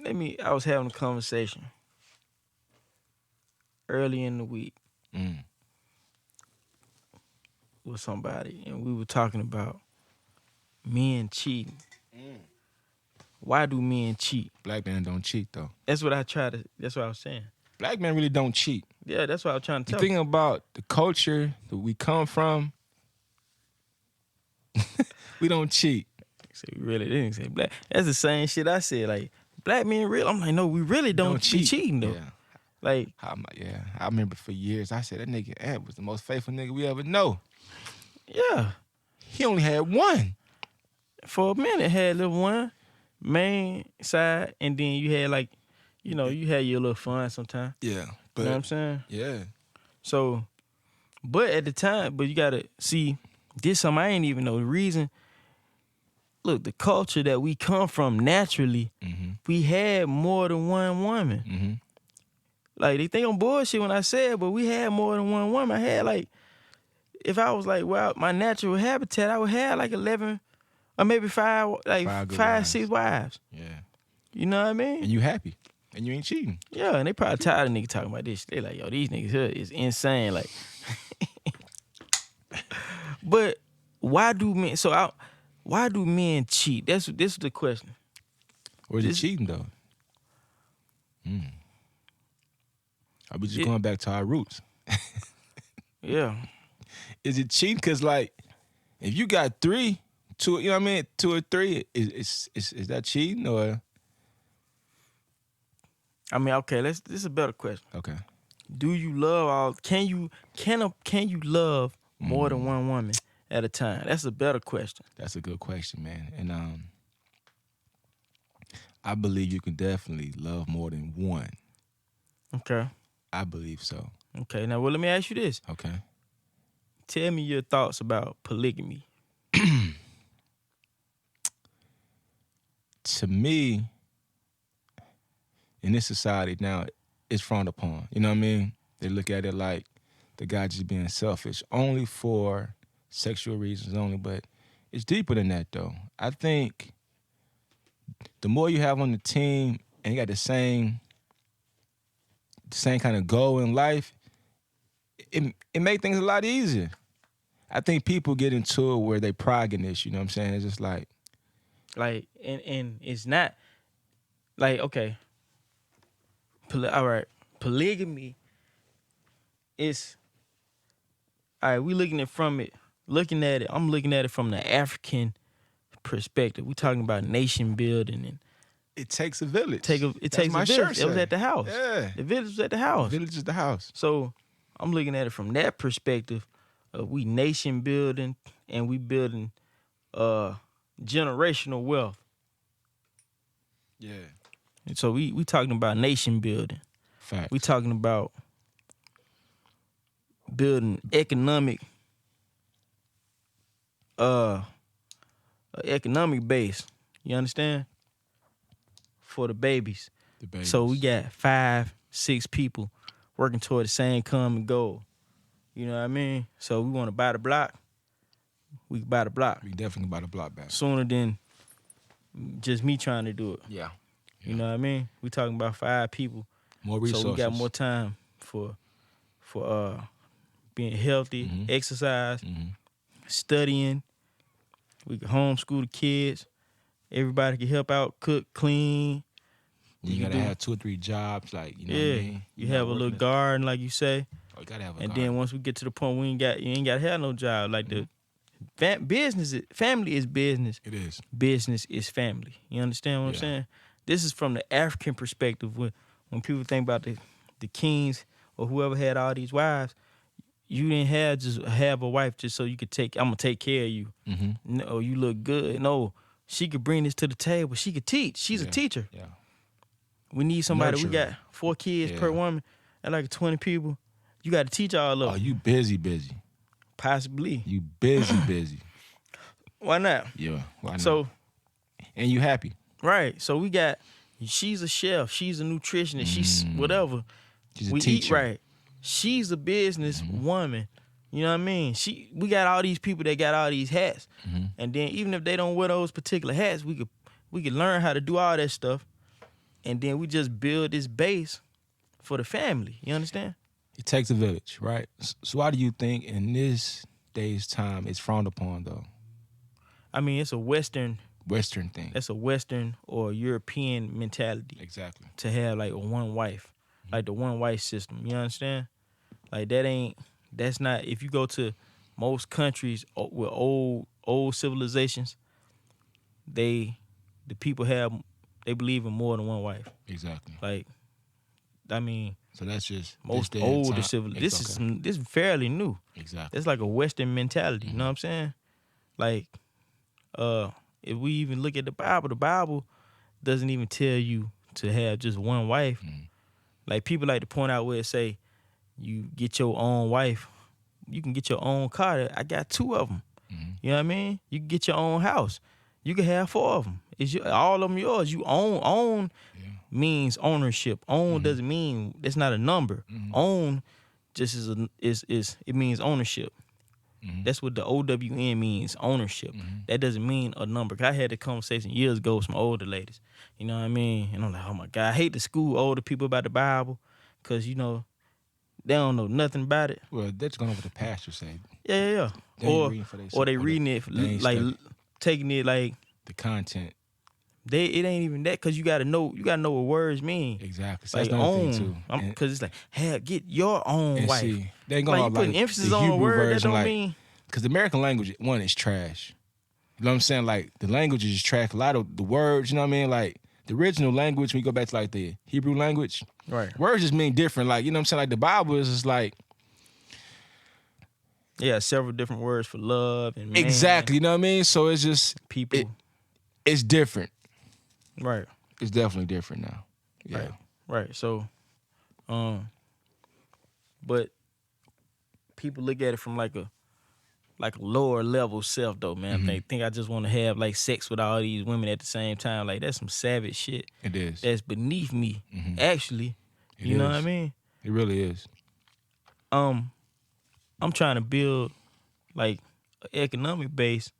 I was having a conversation early in the week with somebody, and we were talking about men cheating. Why do men cheat? Black men don't cheat though. That's what I was saying. Black men really don't cheat. Yeah, that's what I was trying to You tell thinking about the culture that we come from, we don't cheat. you. We really didn't say black. That's the same shit I said. Like, black men real. I'm like, no, we really don't be cheating though. Yeah. Like, I remember for years I said that nigga Ed was the most faithful nigga we ever know. yeah. He only had one. For a minute, had little one main side, and then you had like, you had your little fun sometimes. Yeah. But, You know what I'm saying? yeah. So, but at the time, you gotta see, this something I ain't even know. The reason, look, the culture that we come from naturally, we had more than one woman. Like, they think I'm bullshit when I say it, but we had more than one woman. I had like, if I was like, well, my natural habitat, I would have like 11 or maybe five, wives. 6 wives. Yeah. You know what I mean? And you happy. And you ain't cheating. Yeah, and they probably tired of niggas talking about this. They like, yo, these niggas here is insane. Like, but why do men cheat? This is the question. Or is it cheating though? Are we just going back to our roots? Yeah. Is it cheating? Cause like, if you got 3, 2, you know what I mean, 2 or 3, is that cheating or? I mean, okay, this is a better question. Okay. Do you love can you love more than one woman at a time? That's a better question. That's a good question, man. And I believe you can definitely love more than one. Okay. I believe so. Okay, now, well, let me ask you this. Okay. Tell me your thoughts about polygamy. To me, in this society now, it's frowned upon. You know what I mean? They look at it like the guy just being selfish, only for sexual reasons only, but it's deeper than that, though. I think the more you have on the team and you got the same kind of goal in life, it makes things a lot easier. I think people get into it where they pride in this, you know what I'm saying? It's just like... Like, and it's not, like, okay, all right, polygamy is, all right, I'm looking at it from the African perspective. We talking about nation building and it takes a village. It takes a village. It was at the house. Yeah. The village was at the house. The village is the house. So I'm looking at it from that perspective of we nation building and we building generational wealth. Yeah. And so we talking about nation building. Fact. We talking about building economic base. You understand? For the babies. So we got 5, 6 people working toward the same common goal. You know what I mean? So we want to buy the block. We can buy the block. We definitely buy the block back. Sooner than just me trying to do it. Yeah. You know what I mean? We talking about 5 people. More resources. So we got more time for being healthy, exercise, studying. We can homeschool the kids. Everybody can help out, cook, clean. You gotta have 2 or 3 jobs, like, you know what I mean? You have a little garden, like you say. Oh, you gotta have a and garden. Then once we get to the point where you ain't gotta have no job. Like family is business. It is. Business is family. You understand what I'm saying? This is from the African perspective. When people think about the kings or whoever had all these wives, you didn't have a wife just so you could I'm gonna take care of you. No, you look good. No, she could bring this to the table. She could teach. She's a teacher. Yeah. We need somebody. Nurture. We got 4 kids per woman and like 20 people. You got to teach all of them. Oh, you busy. Possibly. You busy. Why not? Yeah, why not? So, and you happy. Right. So we got, she's a chef. She's a nutritionist. She's whatever. She's a we teacher. Eat right. She's a business woman. You know what I mean? We got all these people that got all these hats, and then even if they don't wear those particular hats, we could learn how to do all that stuff, and then we just build this base for the family. You understand? It takes a village, right? So why do you think in this day's time it's frowned upon though? I mean, it's a Western thing. That's a Western or European mentality. Exactly. To have like a one wife, like the one wife system. You understand? Like that's not. If you go to most countries with old civilizations, the people they believe in more than one wife. Exactly. Like, I mean, so that's just most older civilizations. This is fairly new. Exactly. It's like a Western mentality. You know what I'm saying? Like, if we even look at the Bible doesn't even tell you to have just one wife. Like, people like to point out where it say you get your own wife, you can get your own car. I got 2 of them. You know what I mean? You can get your own house. You can have 4 of them. All of them yours. You own means ownership. Own doesn't mean it's not a number. Own just it means ownership. That's what the OWN means, ownership. That doesn't mean a number. I had a conversation years ago with some older ladies. You know what I mean? And I'm like, oh my God, I hate to school older people about the Bible because, you know, they don't know nothing about it. Well, that's going over the pastor say. Yeah. Or they reading it like taking it like the content. It ain't even that because you gotta know what words mean. Exactly. So like that's another own thing too. Because it's like, get your own wife. See, they ain't gonna like you putting emphasis on a word that don't mean. Because the American language, one, is trash. You know what I'm saying? Like the language is trash. A lot of the words, you know what I mean? Like the original language, when you go back to like the Hebrew language, right? Words just mean different. Like, you know what I'm saying? Like the Bible is just like. Yeah, several different words for love and man. Exactly, you know what I mean? So it's just people. It's different. Right. It's definitely different now. Yeah. Right. So, but people look at it from like a lower level self though, man. They think I just want to have like sex with all these women at the same time. Like, that's some savage shit. It is. That's beneath me. Actually, you know what I mean? It really is. I'm trying to build like an economic base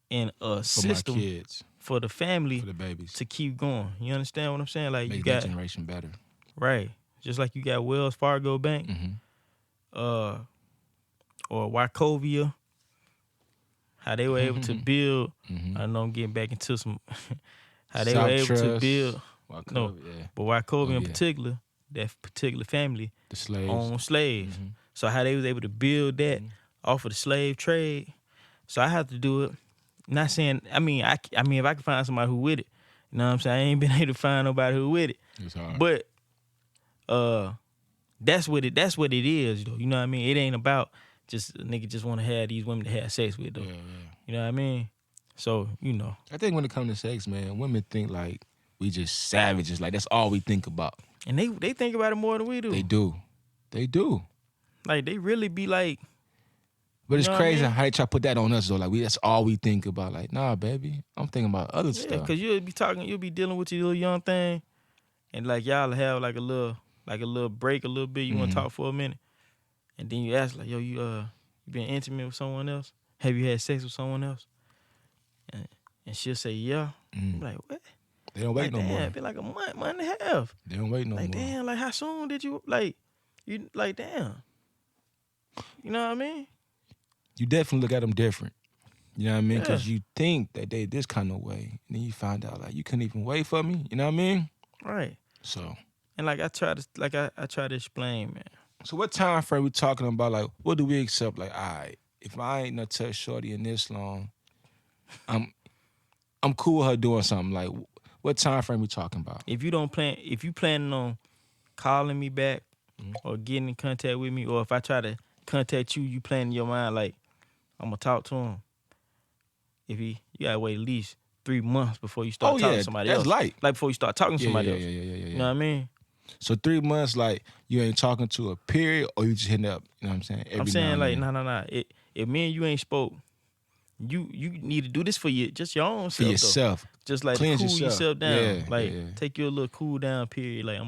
and a system for my kids, for the family, for the babies to keep going. You understand what I'm saying? Like, make you got that generation better, right? Just like you got Wells Fargo Bank, or Wachovia, how they were able to build. I know I'm getting back into some how they South were able Trust, to build. But Wachovia in yeah. particular, that particular family, the slaves, owned slaves. So how they was able to build that off of the slave trade. So I have to do it. Not saying, I mean if I can find somebody who with it, you know what I'm saying? I ain't been able to find nobody who with it. It's hard. But that's what it is, though. You know what I mean? It ain't about just a nigga just want to have these women to have sex with, though. Yeah. You know what I mean? So, you know. I think when it comes to sex, man, women think like we just savages. Like, that's all we think about. And they think about it more than we do. They do. Like, they really be like. But it's crazy I mean? how they try to put that on us, though. Like, that's all we think about. Like, nah, baby, I'm thinking about other stuff. Because you'll be dealing with your little young thing, and like y'all have like a little break a little bit. You want to talk for a minute, and then you ask like, yo, you been intimate with someone else? Have you had sex with someone else? And she'll say, yeah. I'm like, what? They don't wait like, no damn, more. It been like a month and a half. They don't wait no more. Like, damn, like how soon did you like? You like, damn. You know what I mean? You definitely look at them different. You know what I mean? Because Yeah. you think that they this kind of way. And then you find out, like, you couldn't even wait for me. You know what I mean? Right. So. And like I try to explain, man. So what time frame we talking about? Like, what do we accept? Like, all right, if I ain't no touch shorty in this long, I'm cool with her doing something. Like, what time frame we talking about? If you planning on calling me back or getting in contact with me, or if I try to contact you, you plan in your mind like I'm gonna talk to him. You gotta wait at least 3 months before you start talking to somebody else. That's light. Like before you start talking to somebody else. Yeah. You know what I mean? So 3 months, like, you ain't talking to a period, or you just hitting up, you know what I'm saying? I'm saying like, nah. If me and you ain't spoke, you need to do this for just your own self. For yourself. Though. Just like Cleanse cool yourself down. Yeah. Take your little cool down period. Like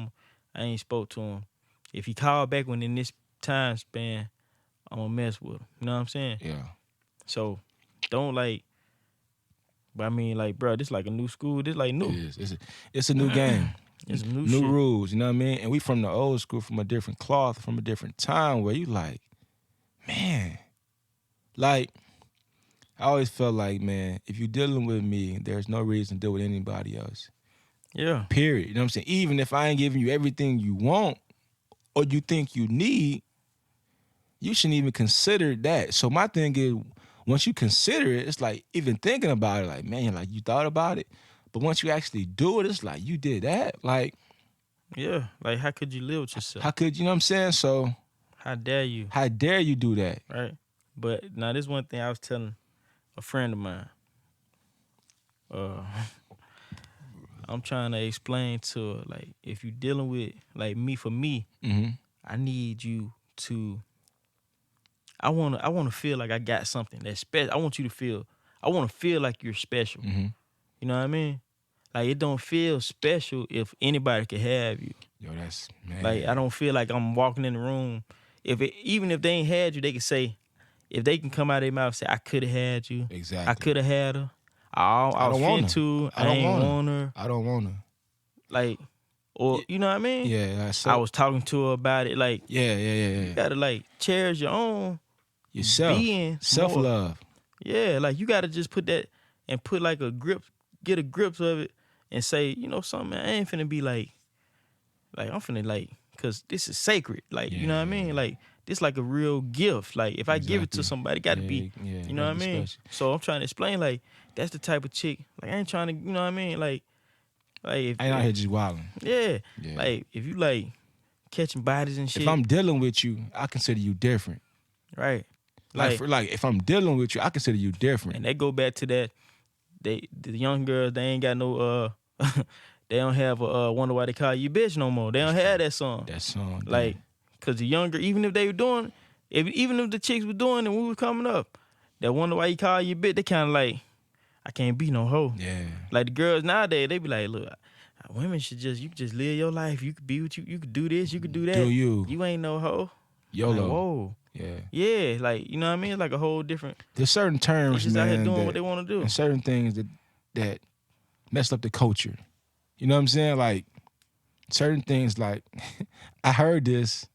I ain't spoke to him. If he called back within this time span, I'm gonna mess with them. You know what I'm saying? Yeah. So don't like. But I mean, like, bro, this like a new school. This like new. It is. It's a new game. It's new New shit. rules, you know what I mean? And we from the old school, from a different cloth, from a different time where you like, man, like, I always felt like, man, if you're dealing with me, there's no reason to deal with anybody else. Yeah. Period. You know what I'm saying? Even if I ain't giving you everything you want or you think you need, you shouldn't even consider that. So my thing is, once you consider it, it's like even thinking about it, like, man, like you thought about it. But once you actually do it, it's like you did that. Like, Yeah. Like, how could you live with yourself? how could, you know what I'm saying? So How dare you? how dare you do that? Right. But now this one thing I was telling a friend of mine. I'm trying to explain to her, like, if you dealing with like me, for me, Mm-hmm. I need you to. I wanna feel like I got something that's special. I want to feel like you're special. Mm-hmm. You know what I mean? Like, it don't feel special if anybody can have you. Yo, that's, man. Like, I don't feel like I'm walking in the room. Even if they ain't had you, they can say, if they can come out of their mouth and say, I could have had you. Exactly. I could have had her. I was don't want her. to. I don't ain't want her. want her. I don't want her. Like, or you know what I mean? Yeah, that's so, I was talking to her about it. Like, yeah. you gotta like cherish your own Yourself. being. Self-love. Yeah, like you gotta just put that and put like get a grip of it and say, you know something, man, I ain't finna be like I'm finna like, cause this is sacred. Like, you know what I mean? Like, this like a real gift. Like, if I give it to Exactly. somebody, it gotta be, you know what I mean? Special. So I'm trying to explain, like, that's the type of chick. Like, I ain't trying to, you know what I mean? Like if, I ain't out here just wilding. yeah. Yeah. Like, if you like catching bodies and shit. If I'm dealing with you, I consider you different. Right. Like if I'm dealing with you, I consider you different. And they go back to that. The young girls, they ain't got no they don't have a wonder why they call you bitch no more. They don't have that song. That song. Like, cause the younger, even if they were doing, even if the chicks were doing it when we were coming up, that wonder why you call you bitch, they kind of like, I can't be no hoe. Yeah. Like the girls nowadays, they be like, look, women should you could just live your life. You could be what you could do this, you could do that. Do you. You ain't no hoe. YOLO. Like, whoa. Yeah. Yeah, like, you know what I mean? It's like a whole different. There's certain terms, Just man, out here doing that, what they want to do. and certain things that messed up the culture. You know what I'm saying? Like certain things, like I heard this.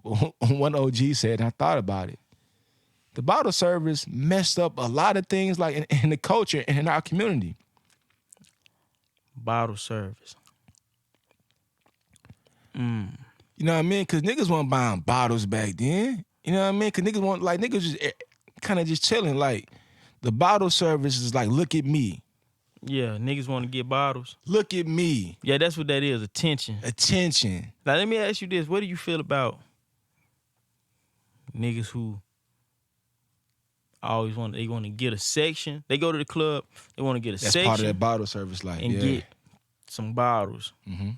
One OG said, and I thought about it. The bottle service messed up a lot of things, like in the culture and in our community. Bottle service. You know what I mean? Because niggas weren't buying bottles back then. You know what I mean? Because niggas just kind of just chilling. Like, the bottle service is like, look at me. Yeah, niggas want to get bottles. Look at me. Yeah, that's what that is, attention. Attention. Now, let me ask you this. What do you feel about niggas who always want to get a section? They go to the club, they want to get a That's section. part of that bottle service life. and yeah. get some bottles. Mm-hmm.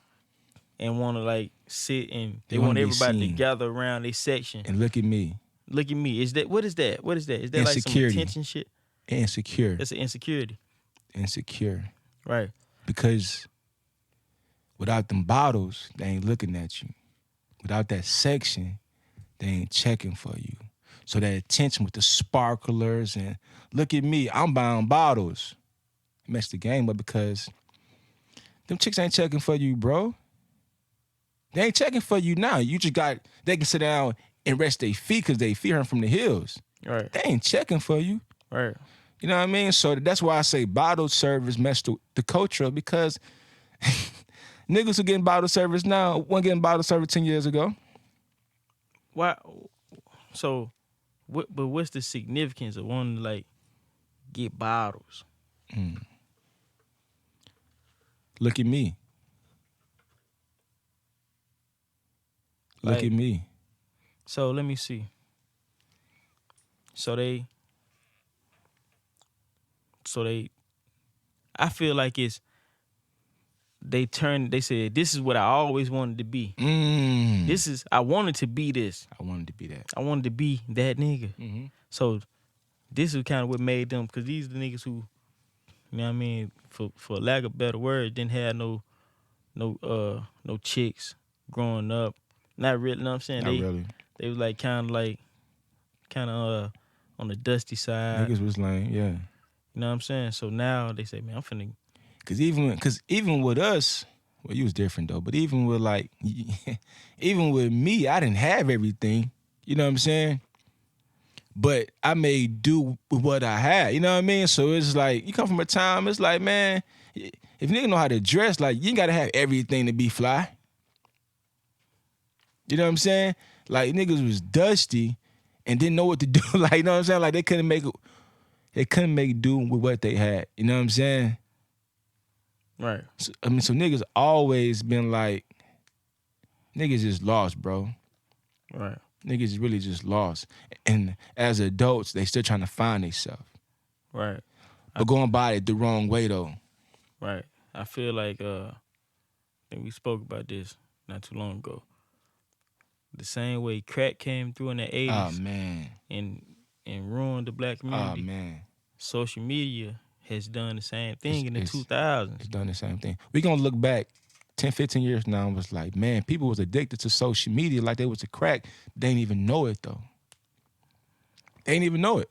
And want to like sit and they wanna want be everybody to seen. gather around their section. And look at me. Look at me. What is that? Is that like some Insecurity. attention shit? Insecure. That's an insecurity. Insecure. Right. Because without them bottles, they ain't looking at you. Without that section, they ain't checking for you. So that attention with the sparklers and look at me, I'm buying bottles. It messed the game up because them chicks ain't checking for you, bro. They ain't checking for you now. They can sit down and rest their feet because they feet hurt from the hills. Right. They ain't checking for you. Right. You know what I mean? So that's why I say bottle service messed the culture up because niggas who getting bottle service now weren't getting bottle service 10 years ago. Why? So, but what's the significance of wanting to like get bottles? Look at me. Look Like, at me. So let me see. So they, I feel like they said, this is what I always wanted to be. I wanted to be this. I wanted to be that. I wanted to be that nigga. Mm-hmm. So this is kind of what made them, because these are the niggas who, you know what I mean, for lack of a better word, didn't have no chicks growing up. Not really, you know what I'm saying? Not really. They was like kind of like kind of on the dusty side. Niggas was lame, yeah. You know what I'm saying? So now they say, man, I'm finna. Cause even with us, well, you was different though. But even with like, even with me, I didn't have everything. You know what I'm saying? But I made do with what I had. You know what I mean? So it's like you come from a time. It's like, man, if niggas know how to dress, like you ain't gotta have everything to be fly. You know what I'm saying? Like niggas was dusty and didn't know what to do. Like, you know what I'm saying? Like they couldn't make do with what they had. You know what I'm saying? Right. So, I mean, so niggas always been like, niggas just lost, bro. Right. Niggas really just lost. And as adults, they still trying to find themselves. Right. But going about it the wrong way, though. Right. I feel like, I think we spoke about this not too long ago. The same way crack came through in the 80s. Oh, man. And ruined the black community. Oh, man. Social media has done the same thing in the 2000s. It's done the same thing. We gonna look back 10, 15 years now and was like, man, people was addicted to social media like they was a crack. They ain't even know it, though. They ain't even know it.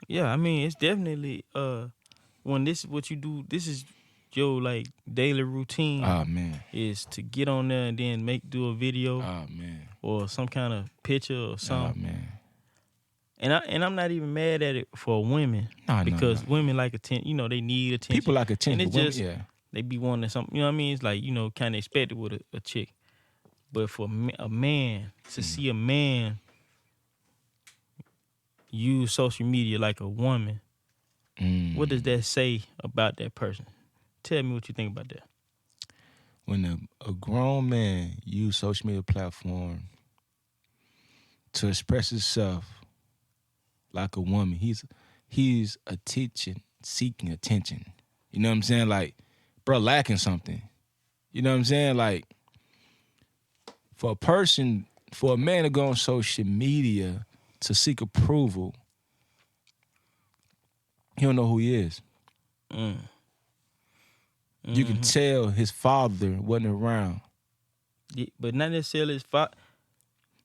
Yeah, I mean, it's definitely, when this is what you do, this is your, like, daily routine. Oh, man. Is to get on there and then do a video. Oh, man. Or some kind of picture or something. Oh, man. And I'm not even mad at it for women. Because women like attention. You know, they need attention. People like attention. And it's women, just, yeah. they be wanting something. You know what I mean? It's like, you know, kind of expected with a chick. But for a man, to see a man use social media like a woman, what does that say about that person? Tell me what you think about that. When a grown man use social media platform to express himself like a woman, he's seeking attention. You know what I'm saying? Like, bro, lacking something. You know what I'm saying? Like, for a man to go on social media to seek approval, he don't know who he is. You can tell his father wasn't around. Yeah, but not necessarily his father.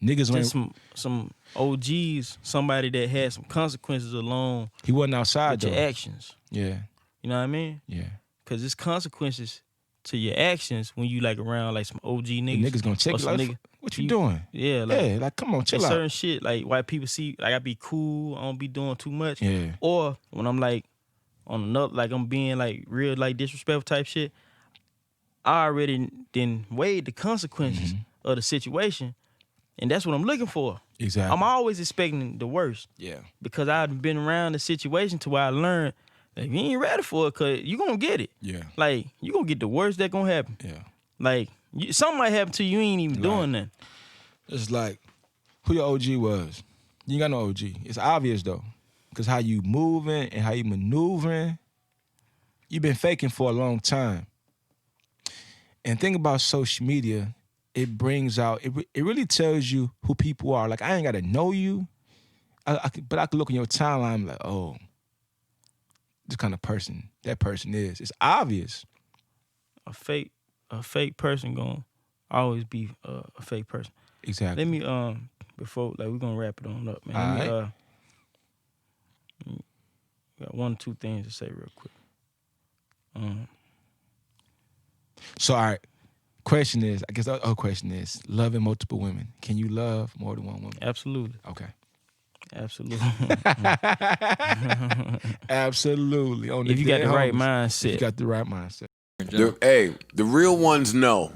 Niggas just some OGs, somebody that had some consequences along. He wasn't outside with your actions. Yeah. You know what I mean? Yeah. Because there's consequences to your actions when you like around like some OG niggas. The niggas gonna check you like, what you doing? Yeah, like come on, chill out. Certain shit, like white people see, like I be cool, I don't be doing too much. Yeah. Or when I'm like on another, like I'm being like real like disrespectful type shit, I already then weighed the consequences of the situation. And that's what I'm looking for. Exactly. I'm always expecting the worst. Yeah. Because I've been around the situation to where I learned that you ain't ready for it because you going to get it. Yeah. Like, you going to get the worst that going to happen. Yeah. Like, something might happen to you, you ain't even doing nothing. It's like, who your OG was. You ain't got no OG. It's obvious, though. Because how you moving and how you maneuvering, you've been faking for a long time. And think about social media, it brings out, it really tells you who people are. Like, I ain't got to know you, but I can look in your timeline and be like, oh, this kind of person that person is. It's obvious. A fake person gonna always be a fake person. Exactly. Let me, before, like, we're gonna wrap it on up, man. All Let right. me, got 1 or 2 things to say real quick. So, all right. Question is, I guess the other question is, loving multiple women. Can you love more than one woman? Absolutely. Okay. Absolutely. Absolutely. If you got the right mindset. If you got the right mindset. The real ones know.